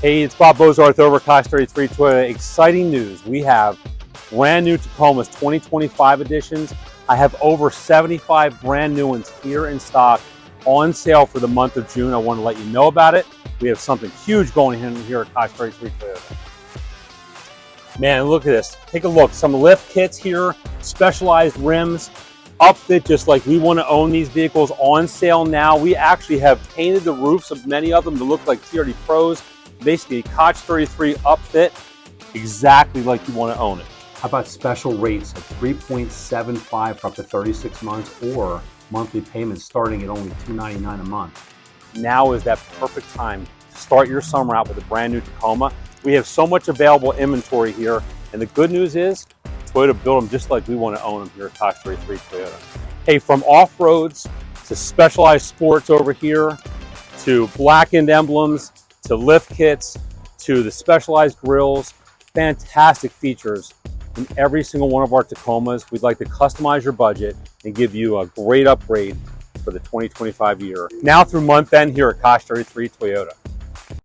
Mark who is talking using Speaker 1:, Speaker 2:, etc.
Speaker 1: Hey, it's Bob Bozarth over at Koch 33 Toyota. Exciting news. We have brand new Tacomas 2025 editions. I have over 75 brand new ones here in stock on sale for the month of June. I want to let you know about it. We have something huge going in here at Koch 33 Toyota. Man, look at this. Take a look. Some lift kits here, specialized rims, Upfit, just like we want to own these vehicles, on sale now. We actually have painted the roofs of many of them to look like TRD Pros. Basically, Koch 33 Upfit, exactly like you want to own it. How about special rates of 3.75 for up to 36 months, or monthly payments starting at only $299 a month? Now is that perfect time to start your summer out with a brand new Tacoma. We have so much available inventory here, and the good news is Toyota built them just like we want to own them here at Koch 33 Toyota. Hey, from off-roads to specialized sports over here, to blackened emblems, to lift kits, to the specialized grills, fantastic features in every single one of our Tacomas. We'd like to customize your budget and give you a great upgrade for the 2025 year. Now through month end here at Koch 33 Toyota.